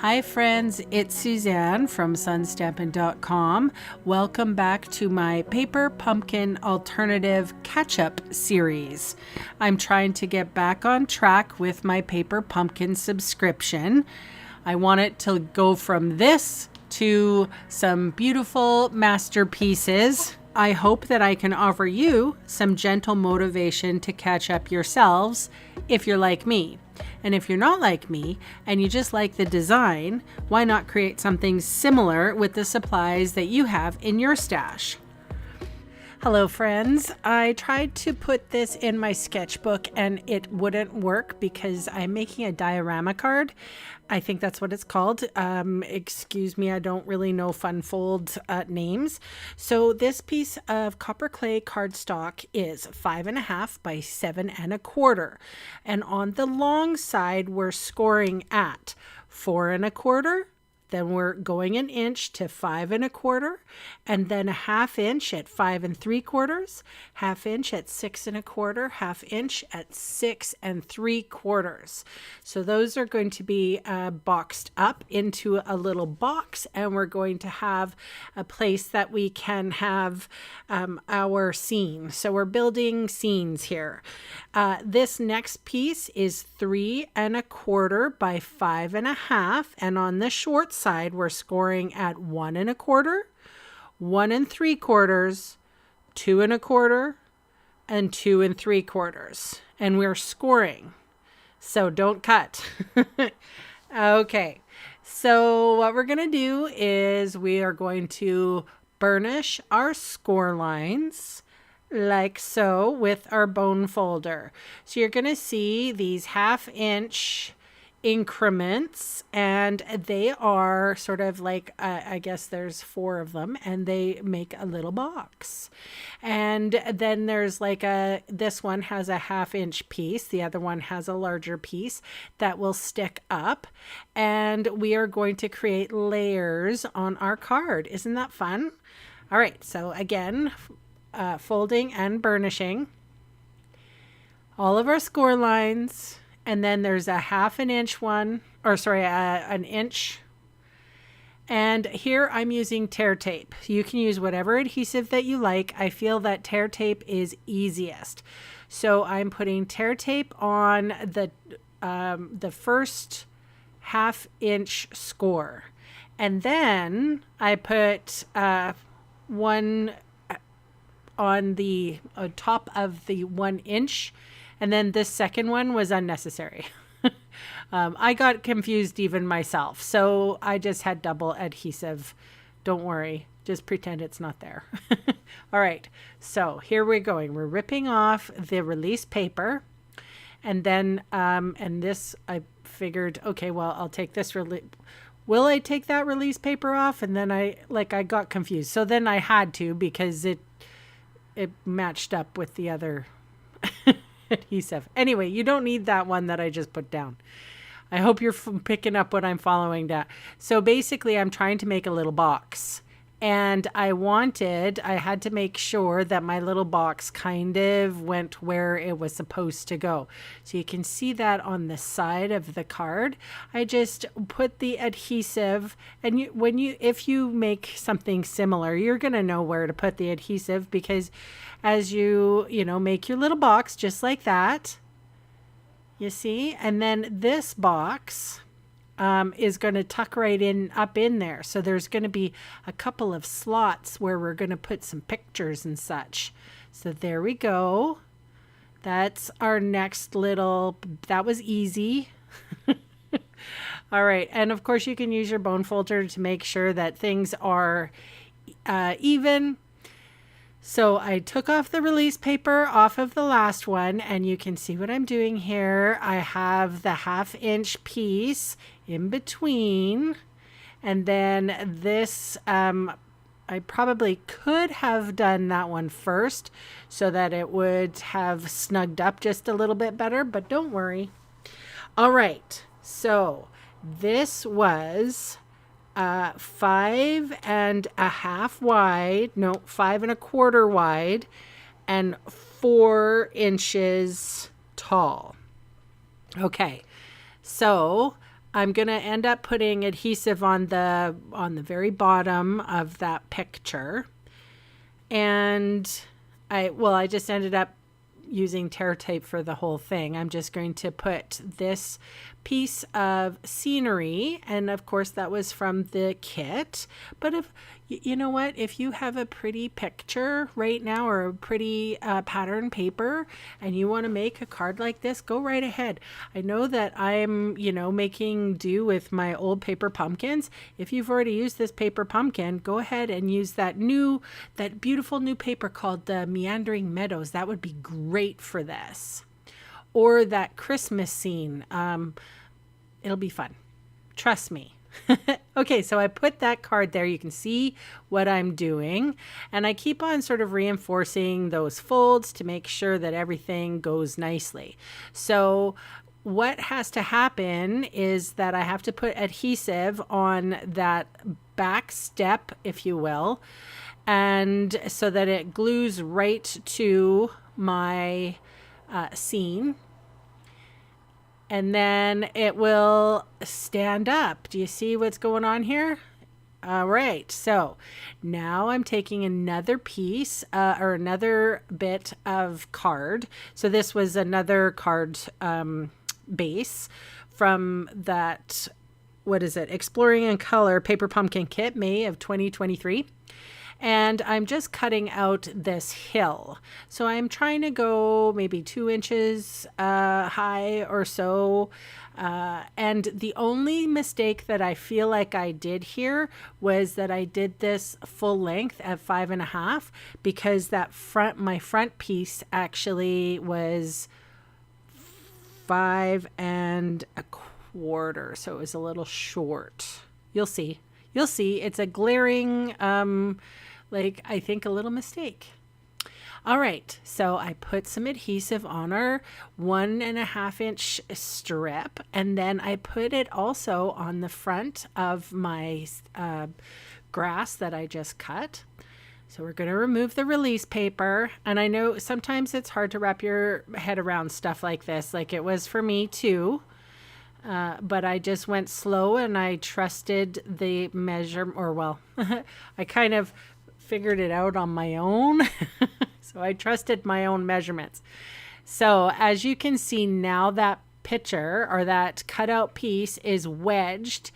Hi friends, it's Suzanne from sunstampin.com. Welcome back to my Paper Pumpkin Alternative Catch-Up series. I'm trying to get back on track with my Paper Pumpkin subscription. I want it to go from this to some beautiful masterpieces. I hope that I can offer you some gentle motivation to catch up yourselves if you're like me. And if you're not like me and you just like the design, why not create something similar with the supplies that you have in your stash? Hello friends, I tried to put this in my sketchbook and it wouldn't work because I'm making a diorama card. I think that's what it's called. Excuse me, I don't really know Funfold names. So this piece of copper clay cardstock is 5.5 by 7.25. And on the long side, we're scoring at 4.25. Then we're going an inch to 5.25, and then a 1/2 inch at 5 3/4, 1/2 inch at 6.25, 1/2 inch at 6 3/4. So those are going to be boxed up into a little box, and we're going to have a place that we can have our scene. So we're building scenes here. This next piece is 3.25 by 5.5, and on the short side we're scoring at 1.25, 1 3/4, 2.25, and 2 3/4, and we're scoring, so don't cut. Okay, so what we're gonna do is we are going to burnish our score lines like so with our bone folder. So you're going to see these 1/2 inch increments, and they are sort of like I guess there's 4 of them, and they make a little box. And then there's like this one has a 1/2 inch piece, the other one has a larger piece that will stick up, and we are going to create layers on our card. Isn't that fun? All right, so again, folding and burnishing all of our score lines, and then there's a 1/2 inch one, or sorry, an inch. And here I'm using tear tape. You can use whatever adhesive that you like. I feel that tear tape is easiest, so I'm putting tear tape on the first 1/2 inch score, and then I put one on the top of the 1 inch, and then this second one was unnecessary. I got confused even myself, so I just had double adhesive. Don't worry, just pretend it's not there. All right, so here we're going. We're ripping off the release paper, and then and this I figured, okay, well, I'll take this will I take that release paper off? And then I got confused, so then I had to, because it matched up with the other adhesive. Anyway, you don't need that one that I just put down. I hope you're picking up what I'm following that. So basically I'm trying to make a little box, and I had to make sure that my little box kind of went where it was supposed to go. So you can see that on the side of the card. I just put the adhesive, and if you make something similar, you're going to know where to put the adhesive, because as you make your little box just like that, you see, and then this box is going to tuck right up in there. So there's going to be a couple of slots where we're going to put some pictures and such. So there we go. That's our next little, that was easy. All right. And of course you can use your bone folder to make sure that things are even. So I took off the release paper off of the last one, and you can see what I'm doing here. I have the 1/2 inch piece in between, and then this, I probably could have done that one first so that it would have snugged up just a little bit better, but don't worry. All right, so this was 5.5 wide, no, 5.25 wide, and 4 inches tall. Okay, so I'm going to end up putting adhesive on the very bottom of that picture. And I just ended up using tear tape for the whole thing. I'm just going to put this piece of scenery, and of course that was from the kit. But if you know what, if you have a pretty picture right now or a pretty pattern paper and you want to make a card like this, go right ahead. I know that I'm making do with my old paper pumpkins. If you've already used this paper pumpkin, go ahead and use that beautiful new paper called the Meandering Meadows. That would be great for this. Or that Christmas scene. It'll be fun. Trust me. Okay, so I put that card there. You can see what I'm doing. And I keep on sort of reinforcing those folds to make sure that everything goes nicely. So what has to happen is that I have to put adhesive on that back step, if you will, and so that it glues right to my scene. And then it will stand up. Do you see what's going on here? All right. So now I'm taking another piece or another bit of card. So this was another card base from that, what is it? Exploring in Color Paper Pumpkin Kit, May of 2023. And I'm just cutting out this hill. So I'm trying to go maybe 2 inches high or so. And the only mistake that I feel like I did here was that I did this full length at 5.5, because my front piece actually was 5.25. So it was a little short. You'll see. It's a glaring, I think a little mistake. All right, so I put some adhesive on our 1.5 inch strip, and then I put it also on the front of my grass that I just cut. So we're going to remove the release paper. And I know sometimes it's hard to wrap your head around stuff like this, like it was for me too. But I just went slow and I trusted the I kind of figured it out on my own. So I trusted my own measurements. So as you can see now, that picture or that cutout piece is wedged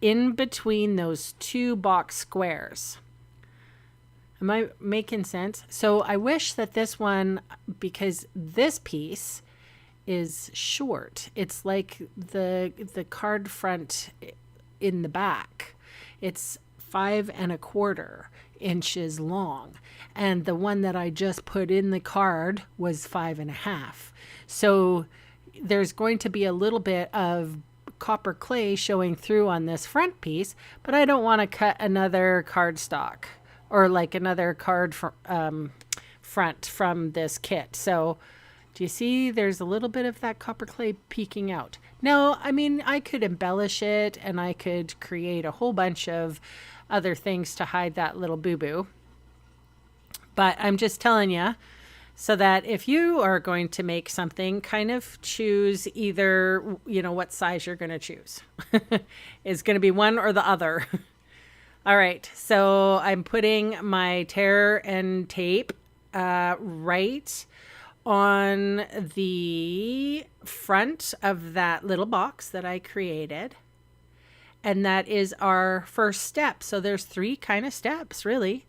in between those 2 box squares. Am I making sense? So I wish that this one, because this piece is short, it's like the card front in the back, it's 5.25 inches long, and the one that I just put in the card was 5.5. So there's going to be a little bit of copper clay showing through on this front piece, but I don't want to cut another cardstock or like another card front from this kit. So do you see there's a little bit of that copper clay peeking out? No, I mean, I could embellish it and I could create a whole bunch of other things to hide that little boo-boo. But I'm just telling you so that if you are going to make something, kind of choose either, what size you're going to choose. It's going to be one or the other. All right, so I'm putting my tear and tape right on the front of that little box that I created. And that is our first step. So there's 3 kind of steps, really.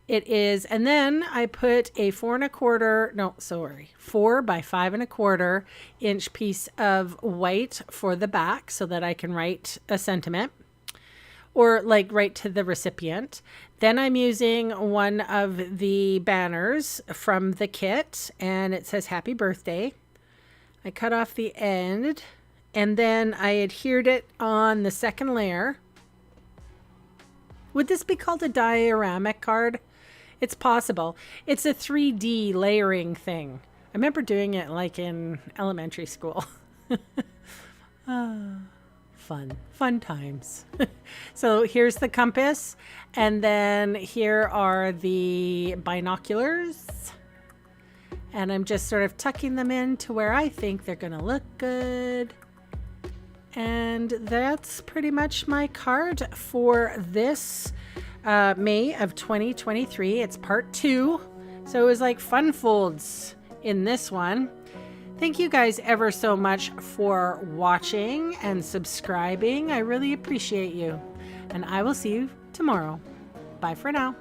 It is, and then I put a 4 by 5.25 inch piece of white for the back so that I can write a sentiment or like write to the recipient. Then I'm using one of the banners from the kit and it says happy birthday. I cut off the end and then I adhered it on the second layer. Would this be called a dioramic card? It's possible. It's a 3D layering thing. I remember doing it like in elementary school. Fun times. So here's the compass, and then here are the binoculars. And I'm just sort of tucking them in to where I think they're going to look good. And that's pretty much my card for this May of 2023. It's part 2. So it was like fun folds in this one. Thank you guys ever so much for watching and subscribing. I really appreciate you. And I will see you tomorrow. Bye for now.